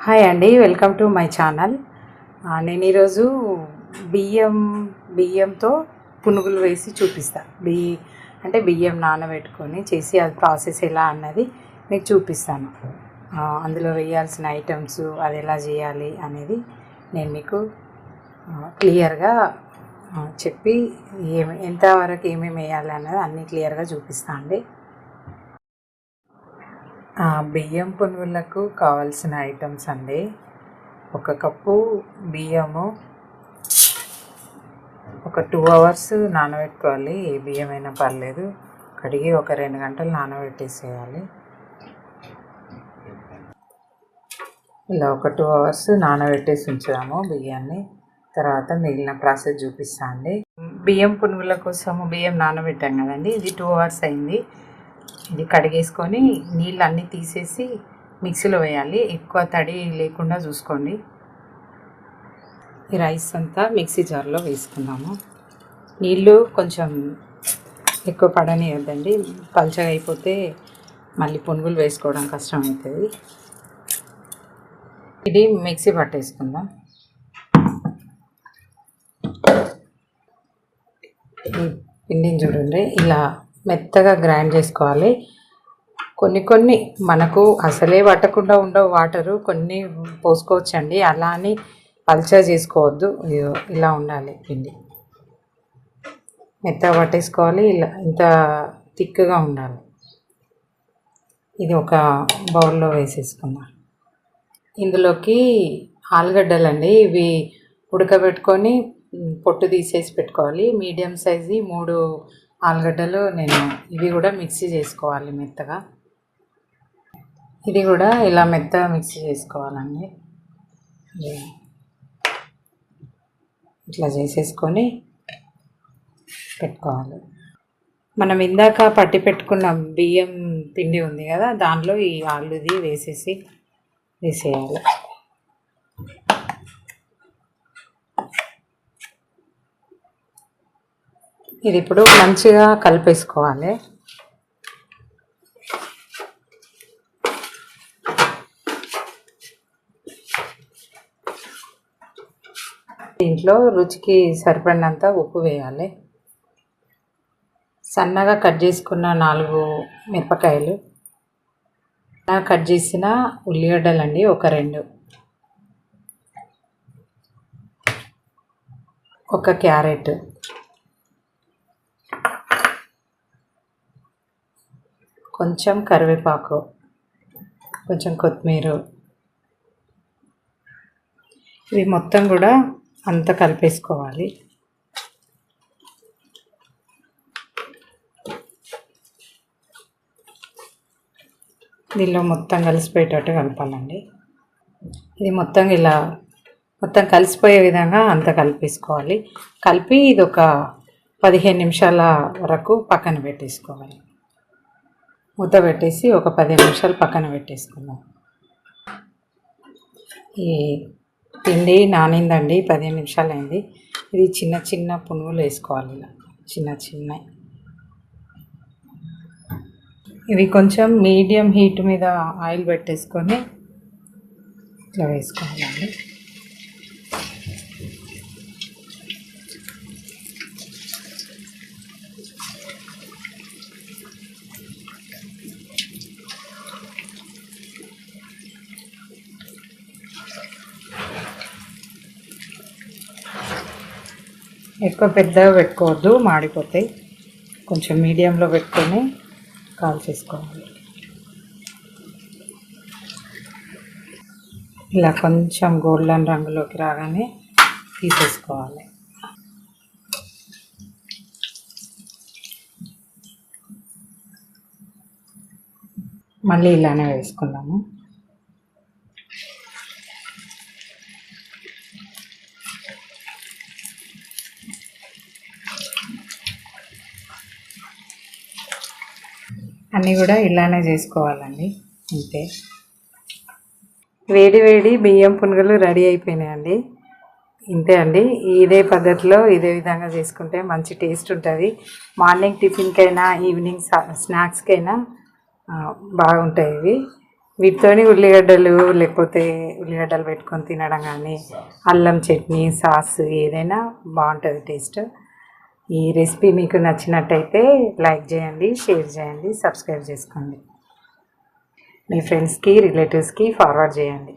Hi అండి, welcome to my channel. నేను ఈరోజు బియ్యంతో పునుగులు వేసి చూపిస్తా. బియ్యం నానబెట్టుకొని చేసి అది ప్రాసెస్ ఎలా అన్నది మీకు చూపిస్తాను. అందులో వేయాల్సిన ఐటమ్స్ అది ఎలా చేయాలి అనేది నేను మీకు క్లియర్గా చెప్పి ఎంతవరకు ఏమేమి వేయాలి అన్నది అన్నీ క్లియర్గా చూపిస్తాను అండి. బియ్యం పునుగులకు కావాల్సిన ఐటమ్స్ అండి. 1 కప్పు బియ్యము ఒక 2 అవర్స్ నానబెట్టుకోవాలి. ఏ బియ్యమైనా పర్లేదు. కడిగి ఒక 2 గంటలు నానబెట్టేసేయాలి. ఇలా ఒక 2 అవర్స్ నానబెట్టేసి ఉంచుదాము బియ్యాన్ని. తర్వాత మిగిలిన ప్రాసెస్ చూపిస్తాను అండి. బియ్యం పునుగుల కోసము బియ్యం నానబెట్టాం కదండి. ఇది 2 అవర్స్ అయింది. ఇది కడిగేసుకొని నీళ్ళు అన్నీ తీసేసి మిక్సీలో వేయాలి. ఎక్కువ తడి లేకుండా చూసుకోండి. ఈ రైస్ అంతా మిక్సీ జార్లో వేసుకున్నాము. నీళ్ళు కొంచెం ఎక్కువ పడనియొద్దండి, పల్చగా అయిపోతే మళ్ళీ పునుగులు వేసుకోవడం కష్టం అవుతుంది. ఇది మిక్సీ పట్టేసుకుందాం. పిండిని చూడండి, ఇలా మెత్తగా గ్రైండ్ చేసుకోవాలి. కొన్ని మనకు అసలే పట్టకుండా ఉండవు వాటరు, కొన్ని పోసుకోవచ్చండి. అలా అని పల్చగా చేసుకోవద్దు. ఇలా ఉండాలి పిండి, మెత్తగా పట్టేసుకోవాలి. ఇలా ఇంత థిక్గా ఉండాలి. ఇది ఒక బౌల్లో వేసేసుకుందాం. ఇందులోకి ఆలుగడ్డలండి, ఇవి ఉడకబెట్టుకొని పొట్టు తీసేసి పెట్టుకోవాలి. మీడియం సైజు 3 ఆలుగడ్డలు ఇవి కూడా మిక్సీ చేసుకోవాలి మెత్తగా. ఇది కూడా ఇలా మెత్తగా మిక్సీ చేసుకోవాలండి. ఇట్లా చేసేసుకొని పెట్టుకోవాలి. మనం ఇందాక పట్టి పెట్టుకున్న బియ్యం పిండి ఉంది కదా, దానిలో ఈ ఆలుది వేసేయాలి. ఇది ఇప్పుడు మంచిగా కలిపేసుకోవాలి. దీంట్లో రుచికి సరిపడినంత ఉప్పు వేయాలి. సన్నగా కట్ చేసుకున్న 4 మిరపకాయలు, కట్ చేసిన ఉల్లిగడ్డలండి ఒక 2, ఒక క్యారెట్, కొంచెం కరివేపాకు, కొంచెం కొత్తిమీర, ఇవి మొత్తం కూడా అంతా కలిపేసుకోవాలి. దీనిలో మొత్తం కలిసిపోయేటట్టు కలపాలండి. ఇది మొత్తం కలిసిపోయే విధంగా అంతా కలిపేసుకోవాలి. కలిపి ఇది ఒక 15 నిమిషాల వరకు పక్కన పెట్టేసుకోవాలి. మూత పెట్టేసి ఒక 15 నిమిషాలు పక్కన పెట్టేసుకుందాం. ఈ పిండి నానిందండి, 15 నిమిషాలు అయింది. ఇది చిన్న పునుగులు వేసుకోవాలి. ఇలా చిన్న ఇవి కొంచెం మీడియం హీట్ మీద ఆయిల్ పెట్టేసుకొని ఇట్లా వేసుకోవాలండి. ఎక్కువ పెద్దగా పెట్టుకోవద్దు, మాడిపోతాయి. కొంచెం మీడియంలో పెట్టుకొని కాల్చేసుకోవాలి. ఇలా కొంచెం గోల్డెన్ రంగులోకి రాగానే తీసేసుకోవాలి. మళ్ళీ ఇలానే వేసుకున్నాము. అన్నీ కూడా ఇలానే చేసుకోవాలండి. అంతే, వేడి బియ్యం పునుగులు రెడీ అయిపోయినాయండి. ఇంతే అండి. ఇదే పద్ధతిలో ఇదే విధంగా చేసుకుంటే మంచి టేస్ట్ ఉంటుంది. మార్నింగ్ టిఫిన్కైనా ఈవినింగ్ స్నాక్స్కైనా బాగుంటాయి ఇవి. వీటితోని ఉల్లిగడ్డలు లేకపోతే ఉల్లిగడ్డలు పెట్టుకొని తినడం కానీ అల్లం చట్నీ సాస్ ఏదైనా బాగుంటుంది టేస్ట్. ఈ రెసిపీ మీకు నచ్చినట్టయితే లైక్ చేయండి, షేర్ చేయండి, సబ్స్క్రైబ్ చేసుకోండి. మీ ఫ్రెండ్స్కి రిలేటివ్స్కి ఫార్వర్డ్ చేయండి.